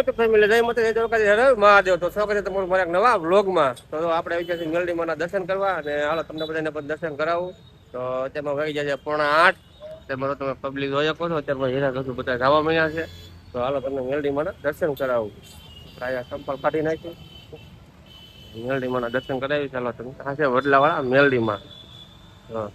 Welcome family જય માતાજી જય દ્વારકાધીશ હર હર મહાદેવ. તો સ્વાગત તમારું મારા એક નવા વ્લોગમાં. તો આપણે આવી ગયા છીએ મેલડીમાના દર્શન કરવા અને હાલો તમને બધાને પણ દર્શન કરાવું. તો તેમાં વાગી જાય છે 7:45. તેમાં તમે પબ્લિક જોઈ શકો છો. અત્યારમાં હીરા ઘસુ બધા જવા મળ્યા છે. તો હાલો તમને મેલડીમાના દર્શન કરાવું. અહીંયા સંપલ કાઢી નાખ્યું. મેલડીમાના દર્શન કરાવી. ચાલો તમે આ છે વડલાવાળા મેલડીમાં. હા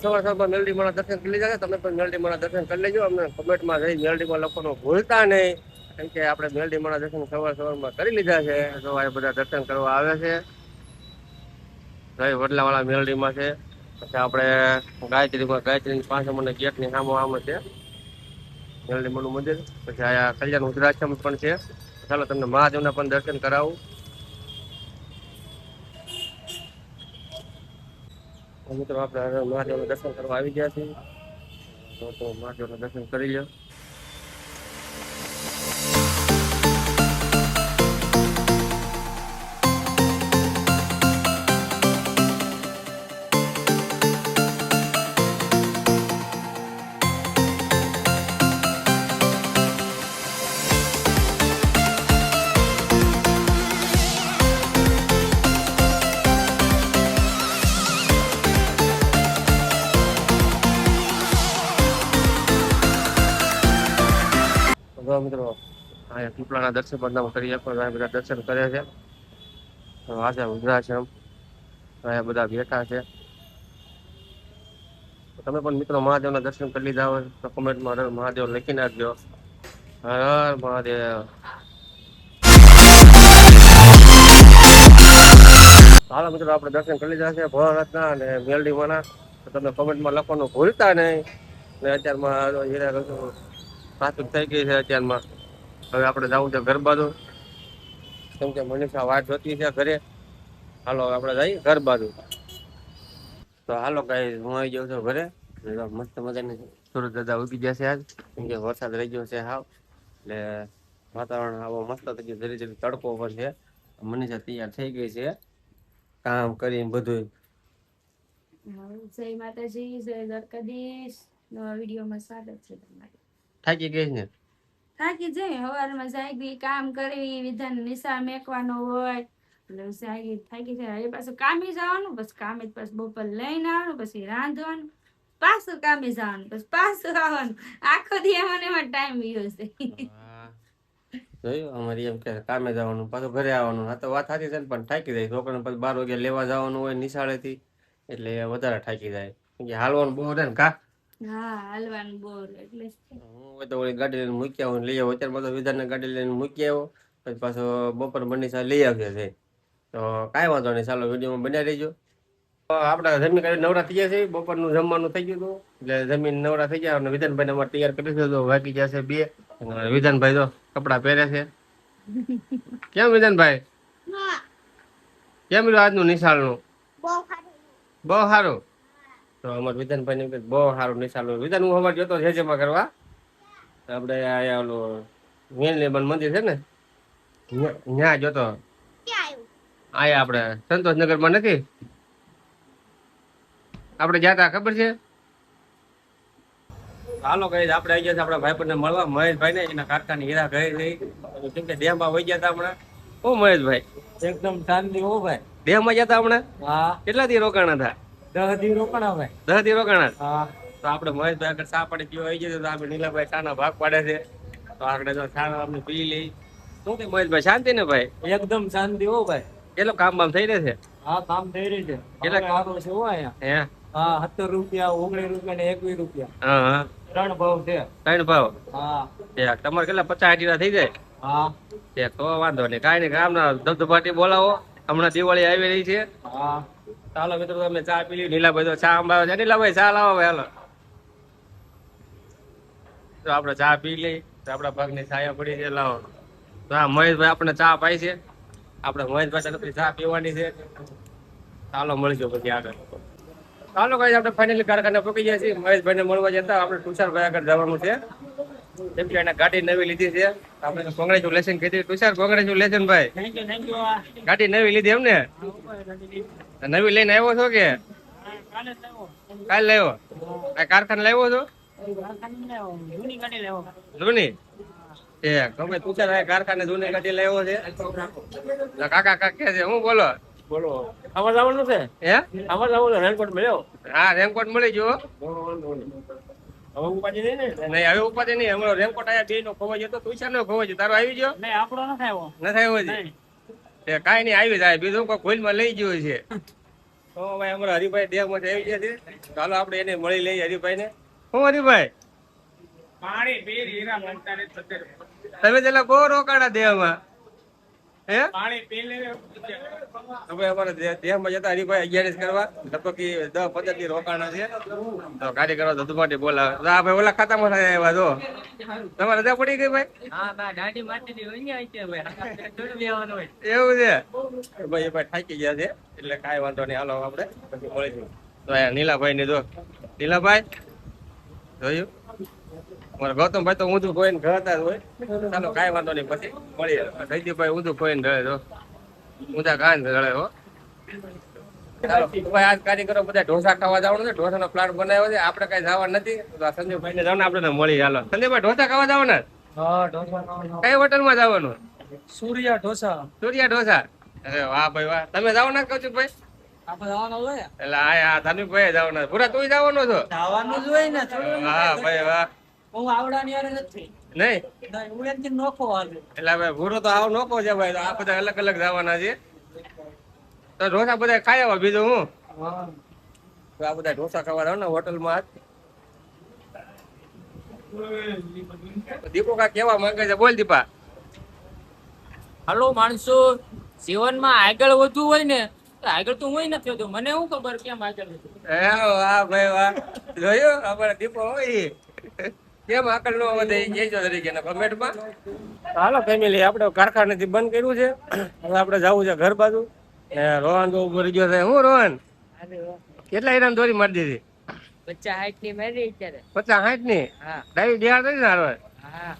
સવારમાં મેલડીમાના દર્શન કરી લીધા. તમે પણ મેલડીમાના દર્શન કરી લેજો. અમને કમેન્ટમાં જઈ મેલડીમાં લખવાનું ભૂલતા નહીં, કેમ કે આપણે મેલડીમાના દર્શન સવારમાં કરી લીધા છે. તો આ બધા દર્શન કરવા આવે છે. જય વડલાવાળા મેલડીમાં છે. પછી આપણે ગાયત્રી પાસે મને ગેટની સામો આમ છે મેલડીમાનું મંદિર. પછી અહીંયા કલ્યાણ રુદ્રાશ્રમ પણ છે. ચાલો તમને મહાદેવના પણ દર્શન કરાવું. મિત્રો આપણે મહાદેવના દર્શન કરવા આવી ગયા છીએ. તો મહાદેવના દર્શન કરી લો. મિત્રો અહીંયા પીપળાના દર્શન પણ કરી શકો. બધા દર્શન કરે છે. આ છે રુદ્રાશ્રમ. અહીંયા બધા બેઠા છે. તમે પણ મિત્રો મહાદેવના દર્શન કરી લીધા હોય તો કમેન્ટમાં હર મહાદેવ લખી નાખજો. હર હર મહાદેવ. હાલો મિત્રો આપણે દર્શન કરી લીધા છે ભોળાનાથના અને મેલડીમાના. તો તમે કમેન્ટમાં લખવાનું ભૂલતા નહીં. ને અત્યારમાં હીરા ઘસુ ટ્રાફિક થઈ ગઈ છે અત્યારમાં. હવે આપણે જવું છે ઘર બાજુ, કેમ કે મનીષા વાટ જોતી છે ઘરે. હાલો આપણે જઈએ ઘર બાજુ. તો હાલો ગાઈસ હું આવી જાઉં છું ઘરે. મસ્ત મજાની સુરત દાદા ઉગી જશે આજ, કેમ કે વરસાદ રહી ગયો છે હાવ. એટલે વાતાવરણ આવો મસ્ત થઈ ગયું. ધીરે ધીરે તડકો પણ છે. મનીષા તૈયાર થઈ ગઈ છે કામ કરીને બધું. જય માતાજી, જય દ્વારકાધીશ. નવા વિડીયોમાં સ્વાગત છે તમારું. થાકી ગઈ ને? થાકી જાય. સવારમાં જાગી કામ કરી, વિધાન નિશા મેકવાનો હોય એટલે થાકી જાય. એ પાછું કામે જવાનું, પછી કામે પાછું બપોર લઈને આવવાનું, પછી રાંધવાનું, પાછું કામે જવાનું, પછી પાછું આવવાનું. આખો દી એમાં ટાઈમ ગયો છે. જોયું અમારી એમ કે કામે જવાનું પાછું ઘરે આવવાનું. આ તો વાત સાચી છે પણ થાકી જાય. છોકરાને પછી 12 વાગે લેવા જવાનું હોય નિશાળેથી, એટલે વધારે થાકી જાય. કેમ કે હાલવાનું બહુ રહે ને કા. હા હાલવાનું બોર એટલે હું તો ઓલી ગાડી લઈને મૂકી આવું લઈ આવું. અત્યારે બધો વિધાનને ગાડી લઈને મૂકી આવ્યો, પછી પાછો બપોર મનીષા લઈ આવ્યા છે. તો કાંઈ વાંધો નહીં, ચાલો વિડીયોમાં બનાવી દેજો. આપણે જમીન કાઢી નવરા થઈ ગયા છે. બપોરનું જમવાનું થઈ ગયું હતું એટલે જમીન નવરા થઈ ગયા અને વિધાનભાઈને અમારે તૈયાર કરી દીધો. તો વાગી જશે 2. વિધાનભાઈ તો કપડા પહેરે છે. કેમ વિધાનભાઈ, કેમ રહ્યું આજનું નિશાળનું? બહુ સારું. તો અમારે વિધાનભાઈ ને બહુ સારું નિશાળ. વિધાન હું અમારે જતો જેજેમાં કરવા. આપણે અહીંયા ઓલું મેલડીમાં મંદિર છે ને ત્યાં જતો. આયા આપણે સંતોષનગરમાં નથી આપણે જતા, ખબર છે? હાલો કઈ આપણે આવી ગયા આપણા ભાઈ ને મળવા, મહેશભાઈ ને. એના કારખાની હીરા ઘરે જઈ, કેમ કે ડેમમાં વહી ગયા હતા હમણાં. ઓ મહેશભાઈ એકદમ શાંતિ. હો ભાઈ ડેમમાં જતા હમણાં? હા. કેટલા દી રોકાણા હતા? 10 દી રોકાણા ભાઈ. 10 દી રોકાણા. હા. તો આપણે મહેશભાઈ આગળ ચા પાડી પીવા આવી ગયા. તો આપણે નીલાભાઈ ચાના ભાગ પાડે છે. તો આગળ તો ચા આપણે પી લઈ. શું કે મહેશભાઈ શાંતિ ને ભાઈ? એકદમ શાંતિ. હો ભાઈ કેટલો કામ બામ થઈ રહે છે? હા કામ થઈ રહ્યું છે. કેટલા સારું છે હો અહીંયા. હે? હા 17 રૂપિયા, 19 રૂપિયા ને 21 રૂપિયા. હા હા 3 ભાવ છે. 3 ભાવ. હા. તમારે કેટલા 50-60 થઈ જાય? હા. તો વાંધો નહીં, કાંઈ નહીં. કામના ધબધબાટી બોલાવો. હમણાં દિવાળી આવી રહી છે. હા. ચાલો મિત્રો તમે ચા પી લી. નીલાભાઈ તો ચા અંબાવે છે. નીલાભાઈ ચા લાવો ભાઈ હાલો. તો આપણે ચા પી લઈ. તો આપણા ભાગની છાયા પડી છે. લાવો. તો હા મહેશભાઈ આપણે ચા પાઈ છે. આપણે મહેશભાઈ તરફથી ચા પીવાની છે. ચાલો મળજો પછી આગળ. ચાલો કઈ આપણે ફાઇનલી કારખાને પહોંચી ગયા છીએ. મહેશભાઈને મળવા જતા આપણે તુષારભાઈ આગળ જવાનું છે. જેમ કે એને ગાડી નવી લીધી છે. આપણે કોંગ્રેચ્યુલેશન કીધી. તુષાર કોંગ્રેચ્યુલેશન ભાઈ. થેન્ક યુ ગાડી નવી લીધી એમ ને? નવી લઈને આવ્યો છો કે કાલે લાવ્યો? આ કારખાને લાવ્યો છો? જૂની એ ગમે તુષાર કારખાને જૂની ગાડી લાવ્યો છે. કાકા કાકા છે હું બોલો બોલો આમાં જવાનું છે? હે આમાં જવાનું રેનકોટ મળ્યો? હા રેનકોટ મળી ગયો. હવે ઉપાડી નહીં ને? નહીં હવે ઉપાધિ નહીં. હમણાં રેનકોટ આયા બે નો ખોવાઈ ગયો તો તુષાર નો ખોવાઈ ગયો. તારો આવી ગયો? નહીં આપણો નથી આવ્યો. નથી આવ્યો હજી? એ કાંઈ નહીં આવી જાય. બીજું કોઈ ખોલમાં લઈ ગયું છે. તો ભાઈ અમારા હરિભાઈ દેહ માંથી આવી ગયા છે. ચાલો આપણે એને મળી લઈએ હરિભાઈ ને. હું હરિભાઈ પાણી પી હીરા બનતા ને તમે પેલા બહુ રોકાણા દેહમાં હે? પાણી પી લે. હવે અમારા દેહમાં જતા હરિભાઈ 11 કરવા લગભગ 10-15 દી રોકાણા છે. તો ગાડી કરવા ધંધુ માટે બોલાવે. તો આ ભાઈ ઓલા ખાતામાં થાય આવ્યા તો તમારે રજા પડી ગઈ ભાઈ? હા બા દાઢી માટી હોય છે ભાઈ. થોડું બેવાનું હોય. એવું છે ભાઈ? એ ભાઈ થાકી ગયા છે એટલે કાંઈ વાંધો નહીં. હાલો આપણે પછી મળીશું. તો અહીંયા નીલાભાઈ ની જો નીલાભાઈ જોયું મારા ગૌતમભાઈ તો ઊંધું ખોઈને ઘરતા જ હોય. ચાલો કાંઈ વાંધો નહીં પછી મળીએ. જયદીપભાઈ ઊંધું ખોઈને ઢળે તો ઊંધા કાન ઢળે હો. ચાલો ભાઈ આજ કારીગરો બધા ઢોસા ખાવા જવાનું છે. ઢોસાનો પ્લાન બનાવ્યો છે. આપણે કઈ જવા નથી તો આ સંજયભાઈ ને જવાનું આપણે મળી. હાલો સંજયભાઈ ઢોસા ખાવા જવાના? હા ઢોસા કઈ હોટલમાં જવાનું? સૂર્યા ઢોસા. સૂર્યા ઢોસા. અરે વાહ ભાઈ વાહ. તમે જવાના કૌશિકભાઈ? આપણે જવાનું હોય એટલે આ ધાર્મિકભાઈ જવાના. પૂરા તું જવાનો છો? જવાનું જ હોય ને. વાહ ભાઈ વાહ. હું આવડાની યાર નથી. નહીં નહીં હું એનથી નોખો હાલે. એટલે ભાઈ ભૂરો તો આવ નોખો છે ભાઈ. તો આ બધા અલગ અલગ જવાના છે. તો ઢોસા બધા ખાઈ આવો. બીજું હું હા તો આ બધા ઢોસા ખાવા જાવ ને હોટલમાં. દીપો કા કેવા માંગે છે બોલ દીપા. હાલો માણસો, જીવનમાં આગળ વધવું હોય ને તો આગળ તો હું નથી વધુ. મને શું ખબર કેમ આગળ વધવું. વાહ ભાઈ વાહ. જોયું અમારા દીપો હોય કેમ આકલ નો વધે એ કહેજો તરીકે કમેન્ટમાં. હાલો ફેમિલી આપણે કારખાનેથી બંધ કર્યું છે. હવે આપણે જવું છે ઘર બાજુ. રોહન તો ઉભો રહી ગયો છે. હું રોહન કેટલા ઈરાન દોરી મારી દીધી? 50-60 ની મેરી અત્યારે. 50-60 ની? હા ડાયું દિહાડ થઈ ને હારો? હા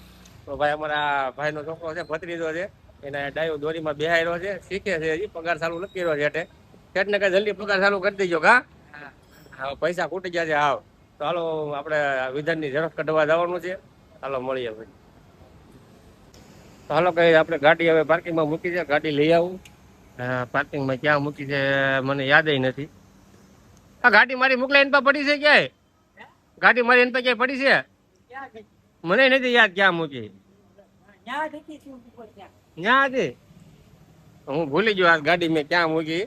તો ભાઈ અમારા ભાઈ નો છોકરો છે ભત્રીજો છે. એને ડાયો દોરીમાં બેહાડ્યો છે. શીખે છે હજી. પગાર ચાલુ નથી કર્યો છે. શેઠ ને કઈ જલ્દી પગાર ચાલુ કરી દેજો. કા હા પૈસા ખૂટી ગયા છે હાવ. તો હાલો આપણે વિધાનની ઝેરોક્ષ કઢવા જવાનું છે. હાલો મળીએ ભાઈ. તો હાલો કઈ આપણે ગાડી હવે પાર્કિંગમાં મૂકી છે. ગાડી લઈ આવું. પાર્કિંગમાં ક્યાં મૂકી છે મને યાદ નથી. આ ગાડી મારી મોકલા એન પર પડી છે ક્યાંય? ગાડી મારી એન પર ક્યાંય પડી છે? મને નથી યાદ ક્યાં મૂકી. ક્યાં હતી? હું ભૂલી ગયો આ ગાડી મેં ક્યાં મૂકી.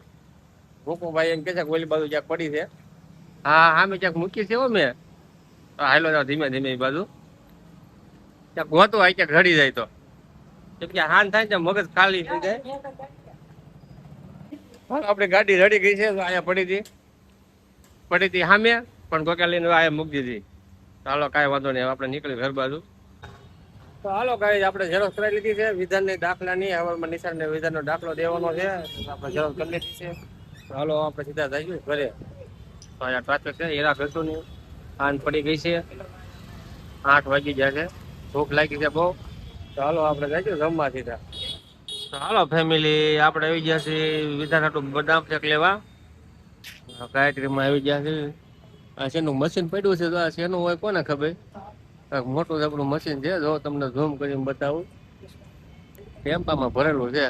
ભૂકુભાઈ એમ કે છે ઓલી બાજુ ક્યાંક પડી છે. હા હા મેં ક્યાંક મૂકી છે હો મેં. હાલો જાવ ધીમે ધીમે એ બાજુ. ક્યાંક ગોતો હોય ક્યાંક રડી જાય તો. કેમ કે હાન થાય ને મગજ ખાલી થઈ જાય. આપણી ગાડી રડી ગઈ છે. અહીંયા પડી હતી સામે પણ કોકા લઈને અહીંયા મૂકી દીધી. હાલો કાંઈ વાંધો નહીં. આપણે નીકળી ઘર બાજુ. તો હાલો કાંઈ આપણે ઝેરોક્ષ કરાવી લીધી છે વિધાનની દાખલાની. હવારમાં નિશાળને વિધાનનો દાખલો દેવાનો છે. આપણે ઝેરોક્ષ કરી લીધી છે. તો હાલો આપણે સીધા જઈશું ઘરે. તો અહીંયા ટ્રાફિક છે હીરા ઘરતું નહીં. આન પડી ગઈ છે. 8 વાગી ગયા છે. ભૂખ લાગી છે બહુ. તો હાલો આપણે જઈશું જમવા સીધા. તો હાલો ફેમિલી આપણે આવી ગયા છીએ વિધાન હાટું બદામ શેક લેવા. ગાયત્રીમાં આવી ગયા છે. આ શેનું મશીન પડ્યું છે. તો આ શેનું હોય કોને ખબર. મોટું આપણું મશીન છે. જો તમને ઝૂમ કરીને બતાવું. ટેમ્પામાં ભરેલું છે.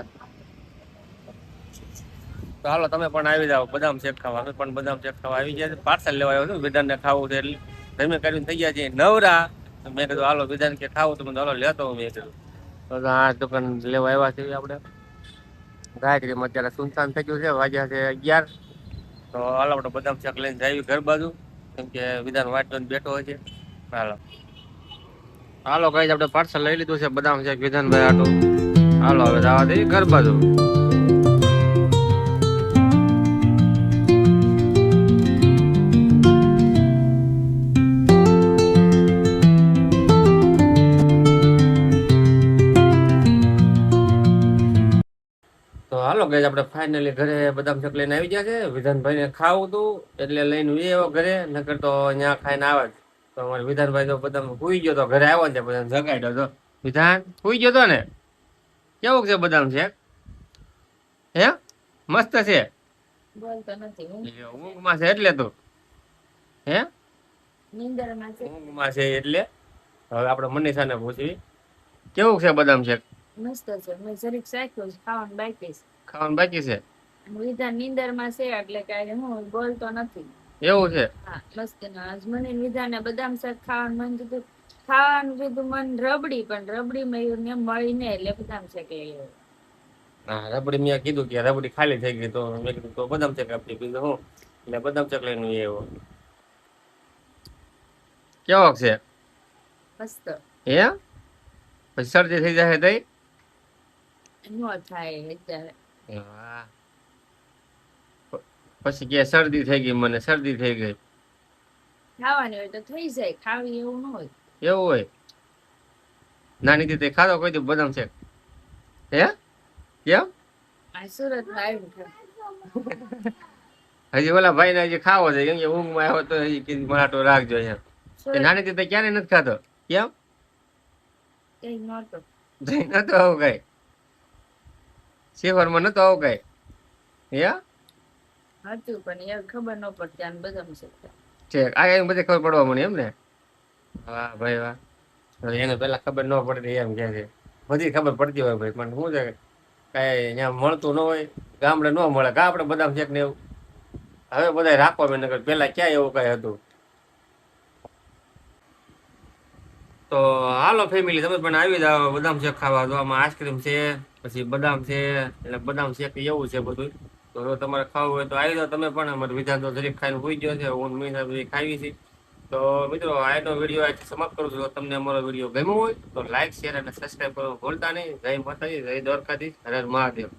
તો હાલો તમે પણ આવી જાઓ બદામ શેક ખાવા. અમે પણ બદામ શેક ખાવા આવી ગયા છે. પાર્સલ લેવા આવ્યો છું. વિધાનને ખાવું છે એટલે તમે કરીને થઈ ગયા છે નવરા. મેં કીધું હાલો વિધાન કે ખાવું તો હાલો લેતો હું. મેં કીધું તો આ દુકાન લેવા આવ્યા છીએ આપણે. ગાયત્રીમાં અત્યારે સુનસાન થઈ ગયું છે. વાગ્યા છે 11. તો હાલો આપણે બદામ શેક લઈને જઈએ ઘર બાજુ. કેમ કે વિધાન વાટ જોઈને બેઠો હોય છે. હાલો કઈ આપણે પાર્સલ લઈ લીધું છે બદામ શેક વિધાનભાઈ આટું. હાલો હવે જવા દઈએ ઘર બાજુ. તો હાલો હાલો ગાઈસ આપણે ફાઇનલી ઘરે બદામ શેક લઈને આવી ગયા છે. વિધાનભાઈને ખાવું હતું એટલે લઈને આવ્યો ઘરે, નકર તો ત્યાં ખાઈને આવે જ. તો અમારે વિધાનભાઈ તો બદામ સુઈ ગયો તો, ઘરે આવ્યો ને બધા જગાડ્યો તો. વિધાન સુઈ ગયો તો ને? કેવું છે બદામ શેક? હે મસ્ત છે. બોલતો નથી હું ઊંઘમાં છે એટલે તું હે નીંદરમાં છે. ઊંઘમાં છે એટલે. હવે આપણે મનીષાને પૂછવી કેવું છે બદામ શેક? મસ્ત છે. મેં જરીક શાખ્યું છે, ખાવાનું બાકી છે. ખાવાનું બાકી છે અને વિધાન નીંદરમાં છે એટલે કાંઈ હું બોલતો નથી. એવું છે? હા મસ્ત ના આજ મને ને વિધાને બદામ શાક ખાવાનું મન કીધું, ખાવાનું કીધું મન રબડી, પણ રબડી માં ને મળી ને એટલે બદામ શાક લઈ આવ્યો. હા રબડી મેં કીધું કે રબડી ખાલી થઈ ગઈ, તો મેં કીધું તો બદામ શેક આપી કીધું હું એટલે બદામ શેક લઈને આવ્યો. કેવો છે? મસ્ત હે પછી શરદી થઈ જાય તઈ? નો થાય અત્યારે. વાહ. પછી કે શરદી થઈ ગઈ, મને શરદી થઈ ગઈ. ખાવાની હોય તો થઈ જાય, ખાવી એવું ન હોય. એવું હોય? નાની દીદી ખાધો કોઈ દી બદામ શેક? હે કેમ? આ સુરત માં આવ્યું છે. હજી ઓલા ભાઈ ને હજી ખાવો છે, કેમ કે ઊંઘમાં આવ્યો તો હજી કીધું મરાઠો રાખજો એમ. તે નાની દીદી ક્યારે નથી ખાધો? કેમ? કઈ નહોતો. નતો આવું કઈ? શિખરમાં નતો આવું કઈ? હે હતું પણ યાર ખબર ન પડતી આને બદામ શેક. ઠીક આ એમ બધી ખબર પડવા મળી એમ ને? વાહ ભાઈ વાહ. હવે એને પેલા ખબર ન પડતી એમ કે છે, બધી ખબર પડતી હોય ભાઈ, પણ શું છે કઈ અહીંયા મળતું ન હોય, ગામડે ન મળે કા આપણે બદામ શેક ને એવું. હવે બધા રાખવા મેં, નકર પેલા ક્યાં એવું કઈ હતું. તો હાલો ફેમિલી તમે પણ આવી જાઓ બદામ શેક ખાવા. તો આમાં આઈસ્ક્રીમ છે, પછી બદામ છે, એટલે બદામ શેક એવું છે બધું. તો જો તમારે ખાવું હોય તો આવી જાઓ તમે પણ. અમારે વિધાન તો જરીક ખાઈને હોઈ ગયો છે, હું મીઠા બધી ખાવી છે. તો મિત્રો આજનો વિડીયો આજે સમાપ્ત કરું છું. જો તમને અમારો વિડીયો ગમ્યો હોય તો લાઈક શેર અને સબસ્ક્રાઈબ કરવાનું ભૂલતા નહીં. જય માતાજી, જય દ્વારકાધીશ, હર હર મહાદેવ.